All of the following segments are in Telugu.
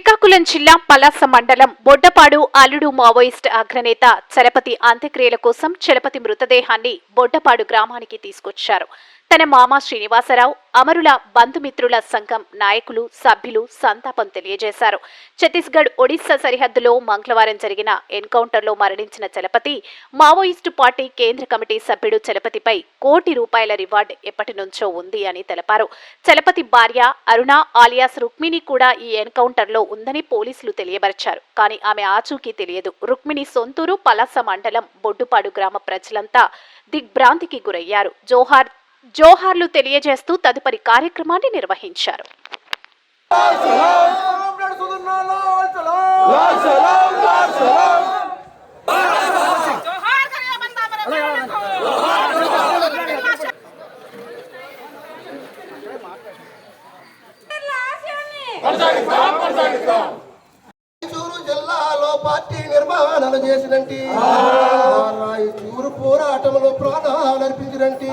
శ్రీకాకుళం జిల్లా పలాస మండలం బొడ్డపాడు అల్లుడు మావోయిస్ట్ అగ్రనేత చలపతి అంత్యక్రియల కోసం చలపతి మృతదేహాన్ని బొడ్డపాడు గ్రామానికి తీసుకొచ్చారు. తన మామ శ్రీనివాసరావు, అమరుల బంధుమిత్రుల సంఘం నాయకులు, సభ్యులు సంతాపం తెలియజేశారు. ఛత్తీస్గఢ్ ఒడిశా సరిహద్దులో మంగళవారం జరిగిన ఎన్కౌంటర్లో మరణించిన చలపతి మావోయిస్టు పార్టీ కేంద్ర కమిటీ సభ్యుడు. చలపతిపై ₹1,00,00,000 రివార్డు ఎప్పటి నుంచో ఉంది అని తెలిపారు. చలపతి భార్య అరుణ ఆలియాస్ రుక్మిణి కూడా ఈ ఎన్కౌంటర్లో ఉందని పోలీసులు తెలియపరిచారు. కానీ ఆమె ఆచూకీ తెలియదు. రుక్మిణి సొంతూరు పలాస మండలం బొడ్డుపాడు గ్రామ ప్రజలంతా దిగ్భ్రాంతికి గురయ్యారు. జోహార్లు తెలియజేస్తూ తదుపరి కార్యక్రమాన్ని నిర్వహించారు. జిల్లాలో పార్టీ నిర్మాణాలు చేసినంటి, రాయచూరు పోరాటంలో ప్రాణాలు అర్పించినంటి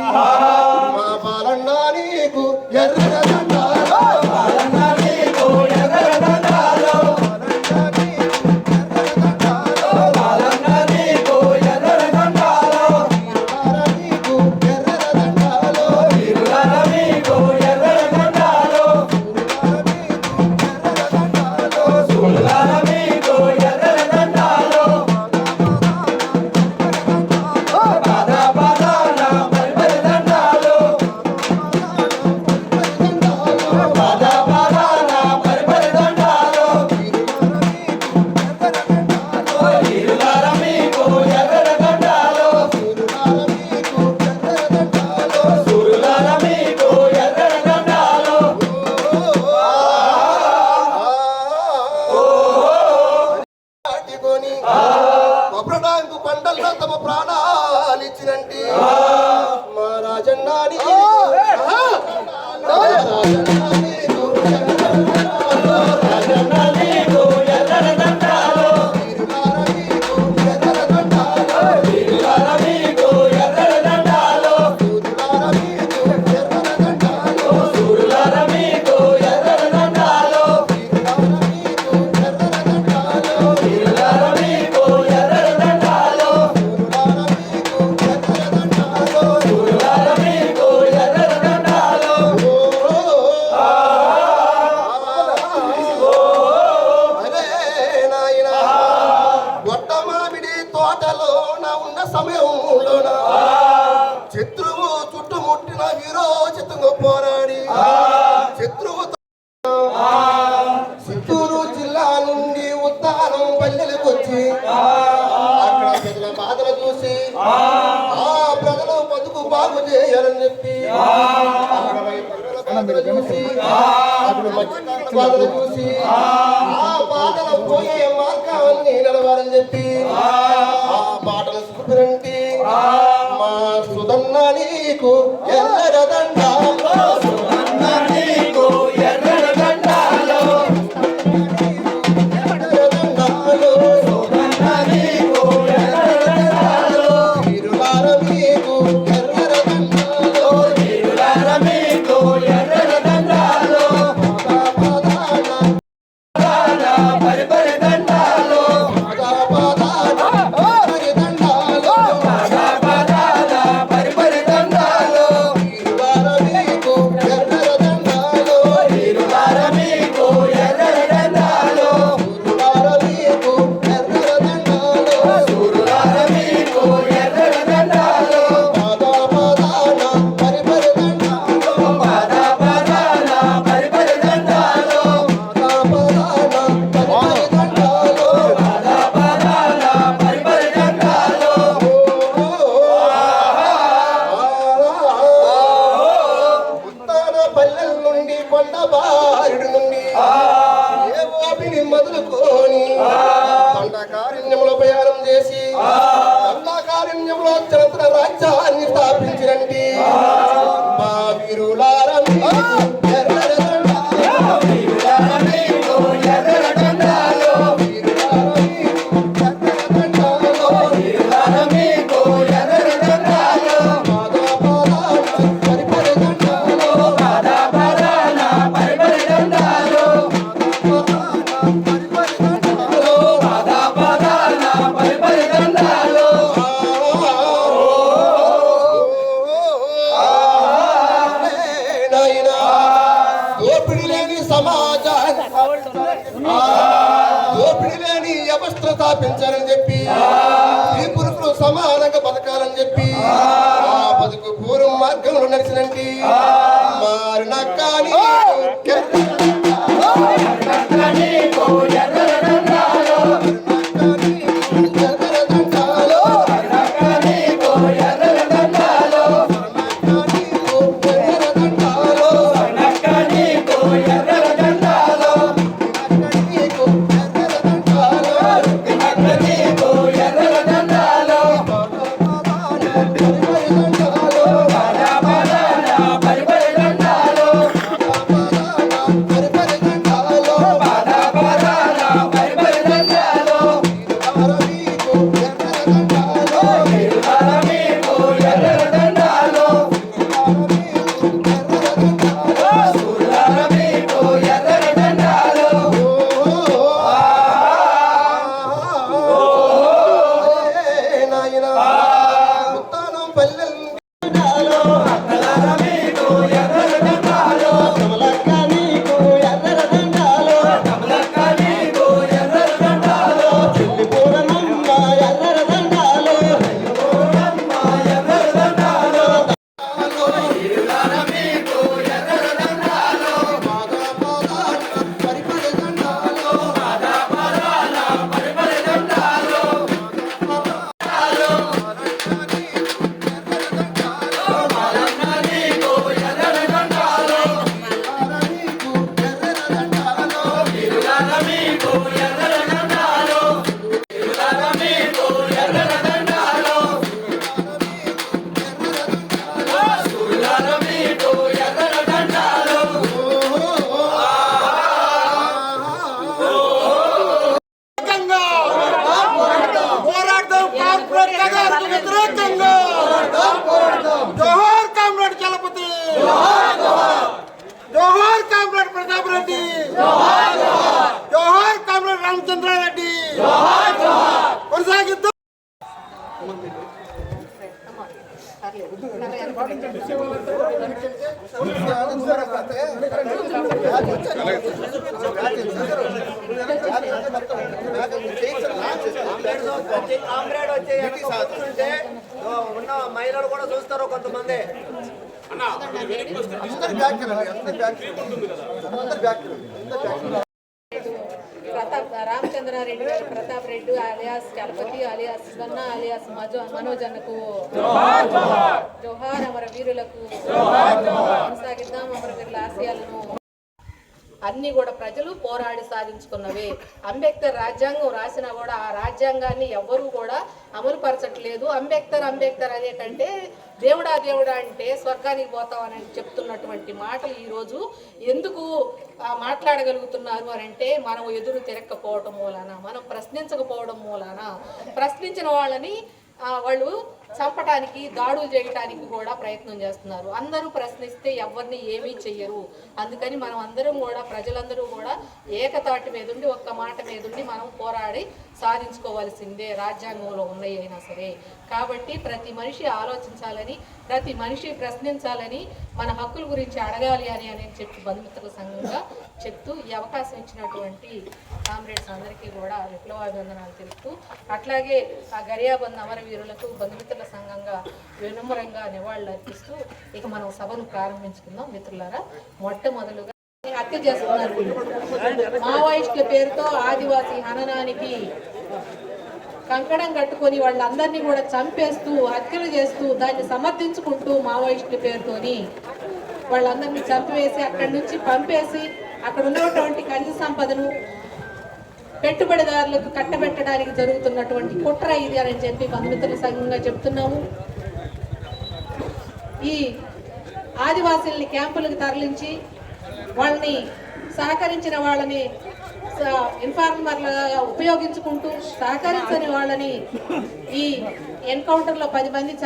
మా బాలన్న నీకు ఎర్ర దండాలు, బాలన్న నీకు ఎర్ర దండాలు, బాలన్న నీకు ఎర్ర దండాలు, నీకు ఎర్ర దండాలు, నీకు ఎర్ర దండాలు, పంటల్లో తమ ప్రాణాలు ఇచ్చినంటి మా రాజన్న సమయంలోన శత్రువు చుట్టుముట్టిన వీరోచితంగా పోరాడి శత్రువు చిత్తూరు జిల్లా నుండి ఉత్తానం పల్లెలకు వచ్చి అక్కడ ప్రజల బాధలు చూసి ఆ ప్రజలు బతుకు బాగు చేయాలని చెప్పి చూసి బాధలు చూసి ఆ బాధలు పోయే మార్గాన్ని నడవాలని చెప్పి పాటలు చూపిరంటి మా సుధన్న నీకు ఎర్ర దండాలు, సుధన్న నీకు ఎర్ర దండాలు, ఎర్ర దండాలు, సుధన్న నీకు ఎర్ర దండాలు, వీరులార మీకు ఎర్ర దండాలు, వీరులార మీకు ఎర్ర దండాలు, పరిపరి దండాలు, కొండబారుడు నుండి ఏ ఓపిని మొదలుకొని దండకారణ్యంలో ప్రయాణం చేసి దండకారణ్యంలో చరిత్ర రాజ్యాన్ని స్థాపించినండి మా వీరులార Bye. నడిచినంటి మారిన కానీ జోహార్ కామ్రేడ్ చలపతి, జోహార్ కామ్రేడ్ ప్రతాప్ రెడ్డి, జోహార్ కామ్రేడ్ రామచంద్రారెడ్డి, కొనసాగిద్దాం. కామ్రేడ్ వచ్చే ఉన్న మహిళలు కూడా చూస్తారు కొంతమంది. రామచంద్రారెడ్డి గారు ప్రతాప్ రెడ్డి అలియాస్ చలపతి అలియాస్ స్వర్ణ అలియాస్ మనోజ్ అన్నకు జోహార్, అమర వీరులకు కొనసాగిద్దాం అమరవీరుల ఆశయాలను. అన్ని కూడా ప్రజలు పోరాడి సాధించుకున్నవే. అంబేద్కర్ రాజ్యాంగం రాసినా కూడా ఆ రాజ్యాంగాన్ని ఎవ్వరూ కూడా అమలు పరచట్లేదు. అంబేద్కర్ అదే కంటే దేవుడా అంటే స్వర్గానికి పోతామని చెప్తున్నటువంటి మాటలు ఈరోజు ఎందుకు మాట్లాడగలుగుతున్నారు అని అంటే, మనం ఎదురు తిరగకపోవడం మూలాన, మనం ప్రశ్నించకపోవడం మూలాన, ప్రశ్నించిన వాళ్ళని వాళ్ళు చంపడానికి, దాడులు చేయడానికి కూడా ప్రయత్నం చేస్తున్నారు. అందరూ ప్రశ్నిస్తే ఎవరిని ఏమీ చెయ్యరు. అందుకని మనం అందరం కూడా, ప్రజలందరూ కూడా ఏకతాటి మీద ఉండి, ఒక్క మాట మీద ఉండి మనం పోరాడి సాధించుకోవాల్సిందే, రాజ్యాంగంలో ఉన్నాయి అయినా సరే. కాబట్టి ప్రతి మనిషి ఆలోచించాలని, ప్రతి మనిషి ప్రశ్నించాలని, మన హక్కుల గురించి అడగాలి అని చెప్పి బంధుమిత్రుల సంఘంగా చెప్తూ ఈ అవకాశం ఇచ్చినటువంటి కామ్రేడ్స్ అందరికీ కూడా విప్లవాభివందనాలు తెలుపుతూ, అట్లాగే ఆ గరియాబంద్ అమరవీరులకు బంధుమిత్రుల సంఘంగా వినమ్రంగా నివాళులు అర్పిస్తూ ఇక మనం సభను ప్రారంభించుకుందాం. మిత్రులారా, మొట్టమొదలుగా హత్య చేస్తున్నారు. మావోయిస్టుల పేరుతో ఆదివాసీ హననానికి కంకణం కట్టుకొని వాళ్ళందరినీ కూడా చంపేస్తూ, హత్యలు చేస్తూ, దాన్ని సమర్థించుకుంటూ మావోయిస్టుల పేరుతోని వాళ్ళందరినీ చంపివేసి అక్కడి నుంచి పంపేసి అక్కడ ఉన్నటువంటి ఖనిజ సంపదను పెట్టుబడిదారులకు కట్టబెట్టడానికి జరుగుతున్నటువంటి కుట్ర ఇది అని చెప్పి బంధుమిత్రుల సంఘంగా చెప్తున్నాము. ఈ ఆదివాసీల్ని క్యాంపులకు తరలించి వాళ్ళని సహకరించిన వాళ్ళని ఇన్ఫార్మర్లుగా ఉపయోగించుకుంటూ, సహకరించని వాళ్ళని ఈ ఎన్కౌంటర్లో 10 మందిని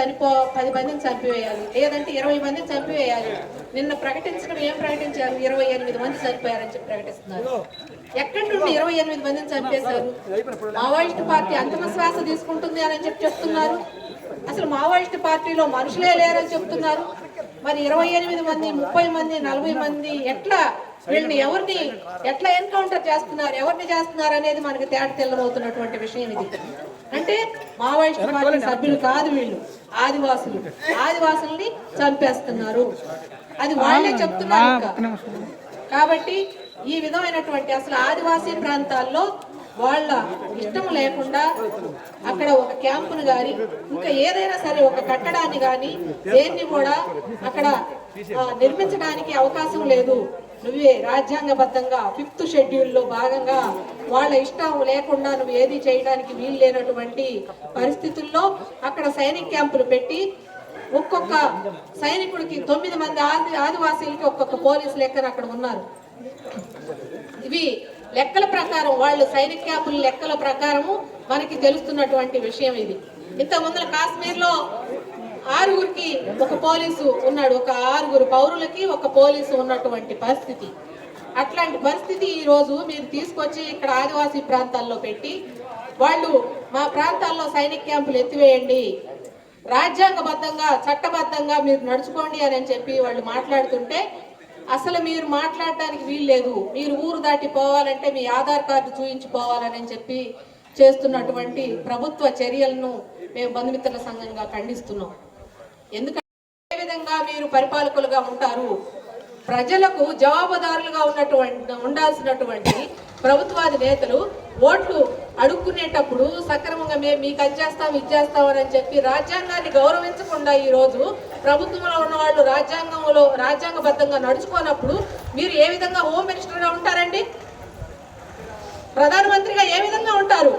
చంపివేయాలి, లేదంటే 20 మందిని చంపివేయాలి. నిన్న ప్రకటించడం ఏం ప్రకటించారు? 28 మంది చనిపోయారని చెప్పి ప్రకటిస్తున్నారు. ఎక్కడి నుండి 28 మందిని చంపేశారు? మావోయిస్టు పార్టీ అంతిమ శ్వాస తీసుకుంటుంది అని చెప్పి చెప్తున్నారు. అసలు మావోయిస్టు పార్టీలో మనుషులే లేరని చెప్తున్నారు. మరి 28 మంది, 30 మంది, 40 మంది ఎట్లా, వీళ్ళని ఎవరిని ఎట్లా ఎన్కౌంటర్ చేస్తున్నారు, ఎవరిని చేస్తున్నారు అనేది మనకి తేట తెల్లమవుతున్నటువంటి విషయం ఇది. అంటే మావోయిస్టు పార్టీ సభ్యులు కాదు వీళ్ళు. ఆదివాసుల్ని చంపేస్తున్నారు. అది వాళ్ళే చెప్తున్నారు ఇంకా. కాబట్టి ఈ విధమైనటువంటి అసలు ఆదివాసీ ప్రాంతాల్లో వాళ్ళ ఇష్టం లేకుండా అక్కడ ఒక క్యాంపును కానీ ఇంకా ఏదైనా సరే ఒక కట్టడాన్ని కానీ దేన్ని కూడా అక్కడ నిర్మించడానికి అవకాశం లేదు. నువ్వే రాజ్యాంగబద్ధంగా 5th షెడ్యూల్లో భాగంగా వాళ్ళ ఇష్టం లేకుండా నువ్వు ఏది చేయడానికి వీలు లేనటువంటి పరిస్థితుల్లో అక్కడ సైనిక క్యాంపులు పెట్టి ఒక్కొక్క సైనికుడికి 9 మంది ఆదివాసీలకి ఒక్కొక్క పోలీసు లెక్కన అక్కడ ఉన్నారు. ఇవి లెక్కల ప్రకారం వాళ్ళు సైనిక క్యాంపుల లెక్కల ప్రకారము మనకి తెలుస్తున్నటువంటి విషయం ఇది. ఇంత ముందర కాశ్మీర్లో 6గురికి ఒక పోలీసు ఉన్నాడు, ఒక 6గురు పౌరులకి ఒక పోలీసు ఉన్నటువంటి పరిస్థితి. అట్లాంటి పరిస్థితి ఈరోజు మీరు తీసుకొచ్చి ఇక్కడ ఆదివాసీ ప్రాంతాల్లో పెట్టి వాళ్ళు మా ప్రాంతాల్లో సైనిక క్యాంపులు ఎత్తివేయండి, రాజ్యాంగబద్ధంగా చట్టబద్ధంగా మీరు నడుచుకోండి అని చెప్పి వాళ్ళు మాట్లాడుతుంటే అసలు మీరు మాట్లాడడానికి వీలు లేదు. మీరు ఊరు దాటి పోవాలంటే మీ ఆధార్ కార్డు చూయించుకోవాలని చెప్పి చేస్తున్నటువంటి ప్రభుత్వ చర్యలను మేము బంధుమిత్రుల సంఘంగా ఖండిస్తున్నాం. ఎందుకంటే ఏ విధంగా మీరు పరిపాలకులుగా ఉంటారు, ప్రజలకు జవాబుదారులుగా ఉండాల్సినటువంటి ప్రభుత్వాది నేతలు ఓట్లు అడుక్కునేటప్పుడు సక్రమంగా మేము మీకు అది చేస్తాం ఇది చేస్తామని చెప్పి రాజ్యాంగాన్ని గౌరవించకుండా ఈరోజు ప్రభుత్వంలో ఉన్న వాళ్ళు రాజ్యాంగబద్ధంగా నడుచుకోనప్పుడు మీరు ఏ విధంగా హోమ్ మినిస్టర్గా ఉంటారండి? ప్రధానమంత్రిగా ఏ విధంగా ఉంటారు?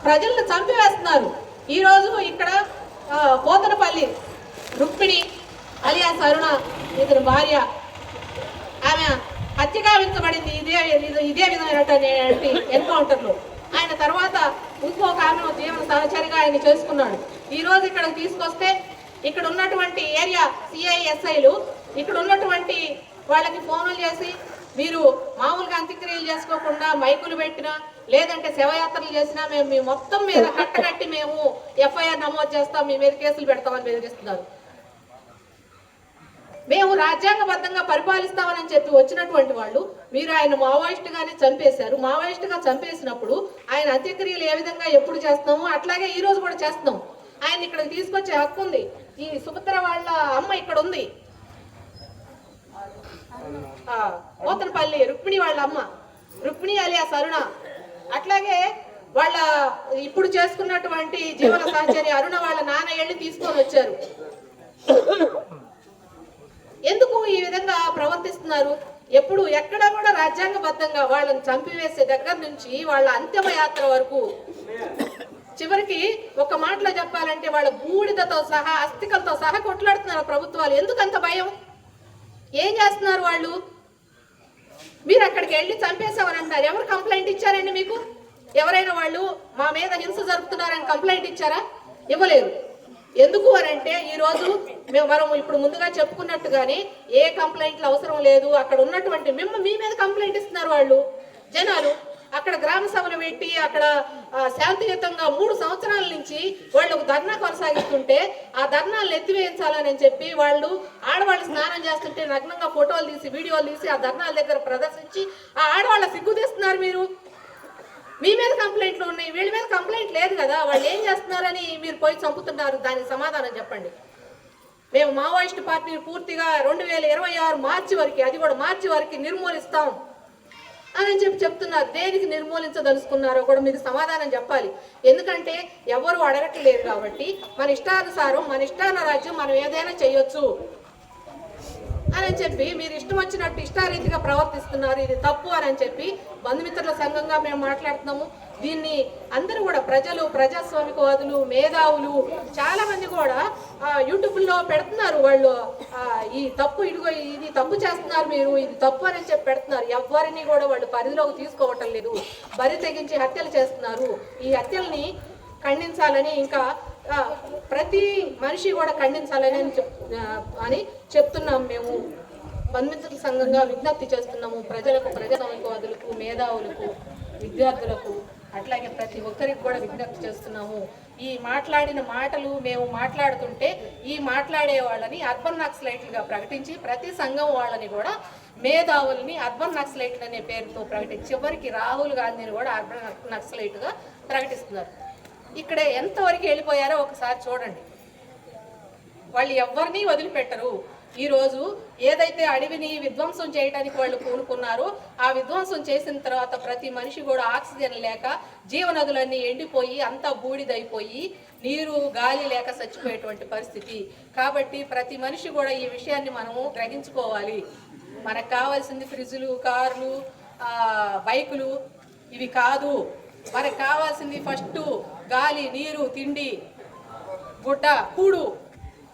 ప్రజలను చంపివేస్తున్నారు. ఈరోజు ఇక్కడ పోతనపల్లి రుక్మిణి అలియాస్ అరుణ ఇతని భార్య, ఆమె హత్యగావించబడింది ఇదే విధమైనటువంటి ఎన్కౌంటర్లో. ఆయన తర్వాత ఇంకొక ఆమె జీవన సహచరిగా ఆయన చేసుకున్నాడు. ఈరోజు ఇక్కడికి తీసుకొస్తే ఇక్కడ ఉన్నటువంటి ఏరియా CISIలు ఇక్కడ ఉన్నటువంటి వాళ్ళకి ఫోన్లు చేసి మీరు మామూలుగా అంత్యక్రియలు చేసుకోకుండా మైకులు పెట్టినా లేదంటే శవయాత్రలు చేసినా మేము మీ మొత్తం మీద కట్టగట్టి మేము FIR నమోదు చేస్తాం, మీ మీద కేసులు పెడతామని బెదిరిస్తున్నారు. మేము రాజ్యాంగబద్ధంగా పరిపాలిస్తామని చెప్పి వచ్చినటువంటి వాళ్ళు మీరు ఆయన మావోయిస్టుగానే చంపేశారు. మావోయిస్టుగా చంపేసినప్పుడు ఆయన అంత్యక్రియలు ఏ విధంగా ఎప్పుడు చేస్తామో అట్లాగే ఈ రోజు కూడా చేస్తున్నాం. ఆయన ఇక్కడ తీసుకొచ్చే హక్కు ఉంది. ఈ సుభద్ర వాళ్ళ అమ్మ ఇక్కడ ఉంది, పోతనపల్లి రుక్మిణి వాళ్ళ అమ్మ రుక్మిణి అలియాస్ అరుణ, అట్లాగే వాళ్ళ ఇప్పుడు చేసుకున్నటువంటి జీవన సహచర్య అరుణ వాళ్ళ నాన్న వెళ్ళి తీసుకొని వచ్చారు. ఎందుకు ఈ విధంగా ప్రవర్తిస్తున్నారు? ఎప్పుడు ఎక్కడా కూడా రాజ్యాంగబద్ధంగా వాళ్ళని చంపివేసే దగ్గర నుంచి వాళ్ళ అంతిమ యాత్ర వరకు చివరికి ఒక మాటలో చెప్పాలంటే వాళ్ళ బూడిదతో సహా అస్థికలతో సహా కొట్లాడుతున్నారు ప్రభుత్వాలు. ఎందుకంత భయం? ఏం చేస్తున్నారు వాళ్ళు? మీరు అక్కడికి వెళ్ళి చంపేసామని అంటారు. ఎవరు కంప్లైంట్ ఇచ్చారండి మీకు? ఎవరైనా వాళ్ళు మా మీద హింస జరుపుతున్నారని కంప్లైంట్ ఇచ్చారా? ఇవ్వలేదు. ఎందుకు అని అంటే ఈరోజు మనం ఇప్పుడు ముందుగా చెప్పుకున్నట్టుగానే ఏ కంప్లైంట్లు అవసరం లేదు. అక్కడ ఉన్నటువంటి మీ మీద కంప్లైంట్ ఇస్తున్నారు వాళ్ళు జనాలు. అక్కడ గ్రామ సభలు పెట్టి అక్కడ శాంతియుతంగా 3 సంవత్సరాల నుంచి వాళ్ళు ఒక ధర్నా కొనసాగిస్తుంటే ఆ ధర్నాలను ఎత్తివేయించాలని చెప్పి వాళ్ళు ఆడవాళ్ళు స్నానం చేస్తుంటే నగ్నంగా ఫోటోలు తీసి వీడియోలు తీసి ఆ ధర్నాల దగ్గర ప్రదర్శించి ఆ ఆడవాళ్ళ సిగ్గు తీస్తున్నారు. మీరు మీ మీద కంప్లైంట్లు ఉన్నాయి, వీళ్ళ మీద కంప్లైంట్ లేదు కదా, వాళ్ళు ఏం చేస్తున్నారని మీరు పోయి చంపుతున్నారు? దానికి సమాధానం చెప్పండి. మేము మావోయిస్ట్ పార్టీని పూర్తిగా 2026 మార్చి వరకు, అది కూడా మార్చి వరకు నిర్మూలిస్తాం అని చెప్తున్నారు. దేనికి నిర్మూలించదలుచుకున్నారో కూడా మీరు సమాధానం చెప్పాలి. ఎందుకంటే ఎవరు అడగట్లేదు కాబట్టి మన ఇష్టానుసారం మన ఇష్టాన రాజ్యం మనం ఏదైనా చేయొచ్చు అని చెప్పి మీరు ఇష్టం వచ్చినట్టు ఇష్టారీతిగా ప్రవర్తిస్తున్నారు. ఇది తప్పు అని చెప్పి బంధుమిత్రుల సంఘంగా మేము మాట్లాడుతున్నాము. దీన్ని అందరూ కూడా ప్రజలు, ప్రజాస్వామికవాదులు, మేధావులు చాలా మంది కూడా యూట్యూబ్లో పెడుతున్నారు. వాళ్ళు ఈ తప్పు ఇదిగో ఇది తప్పు చేస్తున్నారు మీరు, ఇది తప్పు అని చెప్పి పెడుతున్నారు. ఎవరిని కూడా వాళ్ళు పరిధిలోకి తీసుకోవటం లేదు. బరి తెగించి హత్యలు చేస్తున్నారు. ఈ హత్యల్ని ఖండించాలని ఇంకా ప్రతి మనిషి కూడా ఖండించాలని అని చెప్తున్నాం. మేము బంధుమిత్రుల సంఘంగా విజ్ఞప్తి చేస్తున్నాము. ప్రజలకు, ప్రజాస్వామికవాదులకు, మేధావులకు, విద్యార్థులకు అట్లాగే ప్రతి ఒక్కరికి కూడా విజ్ఞప్తి చేస్తున్నాము. ఈ మాట్లాడిన మాటలు మేము మాట్లాడుతుంటే ఈ మాట్లాడే వాళ్ళని అర్బన్ నక్సలైట్లుగా ప్రకటించి ప్రతి సంఘం వాళ్ళని కూడా మేధావుల్ని అర్బన్ నక్సలైట్లు అనే పేరుతో ప్రకటించి చివరికి రాహుల్ గాంధీని కూడా అర్బన్ నక్సలైట్గా ప్రకటిస్తున్నారు. ఇక్కడ ఎంతవరకు వెళ్ళిపోయారో ఒకసారి చూడండి. వాళ్ళు ఎవరిని వదిలిపెట్టరు. ఈరోజు ఏదైతే అడవిని విధ్వంసం చేయడానికి వాళ్ళు పూనుకున్నారో ఆ విధ్వంసం చేసిన తర్వాత ప్రతి మనిషి కూడా ఆక్సిజన్ లేక జీవనదులన్నీ ఎండిపోయి అంతా బూడిదైపోయి నీరు గాలి లేక చచ్చిపోయేటువంటి పరిస్థితి. కాబట్టి ప్రతి మనిషి కూడా ఈ విషయాన్ని మనము గ్రహించుకోవాలి. మనకు కావాల్సింది ఫ్రిడ్జ్లు, కార్లు, బైకులు ఇవి కాదు. మనకు కావాల్సింది ఫస్ట్ గాలి, నీరు, తిండి, గుడ్డ, కూడు,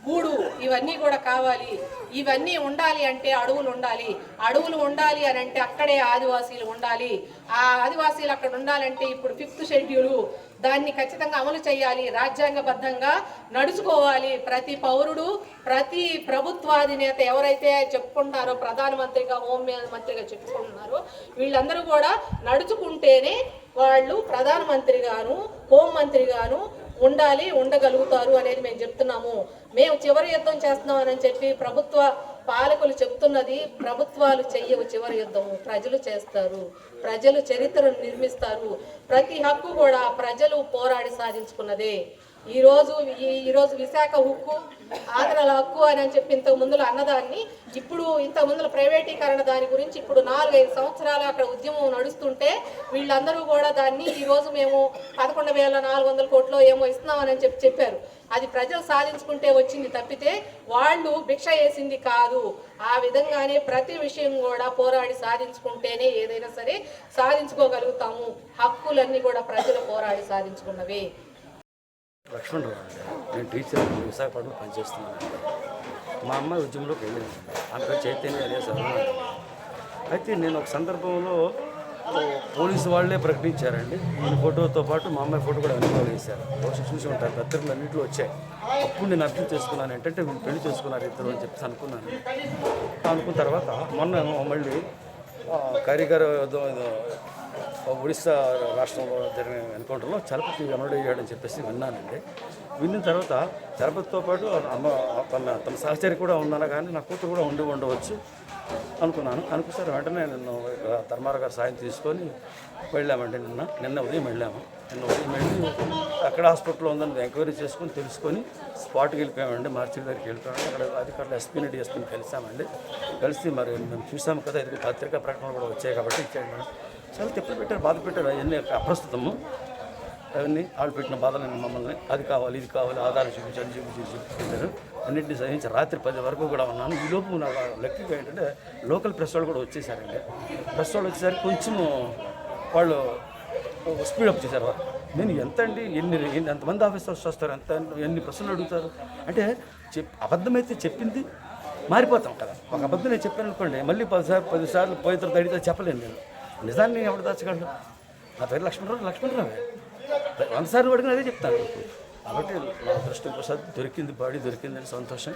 గూడు ఇవన్నీ కూడా కావాలి. ఇవన్నీ ఉండాలి అంటే అడవులు ఉండాలి. అడవులు ఉండాలి అని అంటే అక్కడే ఆదివాసీలు ఉండాలి. ఆ ఆదివాసీలు అక్కడ ఉండాలంటే ఇప్పుడు 5th షెడ్యూల్ దాన్ని ఖచ్చితంగా అమలు చేయాలి. రాజ్యాంగబద్ధంగా నడుచుకోవాలి. ప్రతి పౌరుడు, ప్రతి ప్రభుత్వాధినేత ఎవరైతే చెప్పుకుంటారో, ప్రధానమంత్రిగా, హోంమంత్రిగా చెప్పుకుంటున్నారో వీళ్ళందరూ కూడా నడుచుకుంటేనే వాళ్ళు ప్రధానమంత్రిగాను హోంమంత్రిగాను ఉండగలుగుతారు అనేది మేము చెప్తున్నాము. మేము చివరి యుద్ధం చేస్తున్నామని చెప్పి ప్రభుత్వ పాలకులు చెప్తున్నది ప్రభుత్వాలు చెయ్యవు. చివరి యుద్ధము ప్రజలు చేస్తారు. ప్రజలు చరిత్రను నిర్మిస్తారు. ప్రతి హక్కు కూడా ప్రజలు పోరాడి సాధించుకున్నదే. ఈరోజు విశాఖ హక్కు, ఆంధ్రాల హక్కు అని చెప్పి ఇంతకు ముందులో అన్నదాన్ని ఇప్పుడు ఇంతకు ముందుల ప్రైవేటీకరణ దాని గురించి ఇప్పుడు 4-5 సంవత్సరాలు అక్కడ ఉద్యమం నడుస్తుంటే వీళ్ళందరూ కూడా దాన్ని ఈరోజు మేము 11,400 కోట్లు ఏమో ఇస్తున్నామని చెప్పారు. అది ప్రజలు సాధించుకుంటే వచ్చింది తప్పితే వాళ్ళు భిక్ష వేసింది కాదు. ఆ విధంగానే ప్రతి విషయం కూడా పోరాడి సాధించుకుంటేనే ఏదైనా సరే సాధించుకోగలుగుతాము. హక్కులన్నీ కూడా ప్రజలు పోరాడి సాధించుకున్నవే. లక్ష్మణరావు అండి, నేను టీచర్ విశాఖపట్నంలో పనిచేస్తున్నాను. మా అమ్మాయి ఉద్యమంలోకి వెళ్ళింది. ఆమె పేరు చైతన్య అదే చదువు. అయితే నేను ఒక సందర్భంలో పోలీసు వాళ్ళే ప్రకటించారండి. ఈ ఫోటోతో పాటు మా అమ్మాయి ఫోటో కూడా అనుభవం వేశారు. బహుశా చూసి ఉంటారు, పత్రికలు అన్నింటిలో వచ్చాయి. అప్పుడు నేను అర్థం చేసుకున్నాను ఏంటంటే వీళ్ళు పెళ్లి చేసుకున్నారు ఇద్దరు అని చెప్పేసి అనుకున్నాను. అనుకున్న తర్వాత మొన్న మళ్ళీ కరీగర్ ఒడిస్సా రాష్ట్రంలో జరిగిన ఎన్కౌంటర్లో చలపతి అమరుడయ్యాడని చెప్పేసి విన్నానండి. విన్న తర్వాత చలపతితో పాటు తన సహచరి కూడా ఉందన్నా కానీ నా కూతురు కూడా ఉండవచ్చు అనుకున్నాను. అనుకున్నారు వెంటనే నేను ధర్మారావు గారు సాయం తీసుకొని వెళ్ళామండి. నిన్న ఉదయం వెళ్ళాము. నిన్న ఉదయం వెళ్ళి అక్కడ హాస్పిటల్లో ఉందని ఎంక్వైరీ చేసుకొని తెలుసుకొని స్పాట్కి వెళ్ళిపోయామండి. మార్చి దగ్గరికి వెళ్ళిపోయామండి. అక్కడ అధికారులు ఎస్పీని డిఎస్పీని కలిసామండి. కలిసి మరి మేము చూసాము కదా, ఇది పత్రికా ప్రకటనలు కూడా వచ్చాయి కాబట్టి ఇచ్చేయండి. చాలా తిప్పలు పెట్టారు, బాధ పెట్టారు. అవన్నీ అప్రస్తుతము. అవన్నీ వాళ్ళు పెట్టిన బాధలని మమ్మల్ని అది కావాలి ఇది కావాలి ఆధారం చూపించారు. అన్నింటినీ సహించి రాత్రి 10 వరకు కూడా ఉన్నాను. ఈ లోపు నా లెక్కగా ఏంటంటే లోకల్ ప్రెస్ వాళ్ళు కూడా వచ్చేసారండి. ప్రెస్ వాళ్ళు వచ్చేసరికి కొంచెము వాళ్ళు స్పీడప్ చేశారు. నేను ఎంత అండి ఎంతమంది ఆఫీసర్స్ వస్తారు, ఎన్ని ప్రశ్నలు అడుగుతారు అంటే అబద్ధమైతే చెప్పింది మారిపోతాం కదా. ఒక అబద్ధం నేను చెప్పాను అనుకోండి, మళ్ళీ 10 సార్లు పోయిన తర్వాత అడిగితే చెప్పలేను. నేను నిజాన్ని ఎవరు దాచగలరు? నా పేరు లక్ష్మణరావే. 100 సార్లు అడిగిన అదే చెప్తాను. కాబట్టి నా దృష్టి దొరికింది, బాడీ దొరికిందని సంతోషం.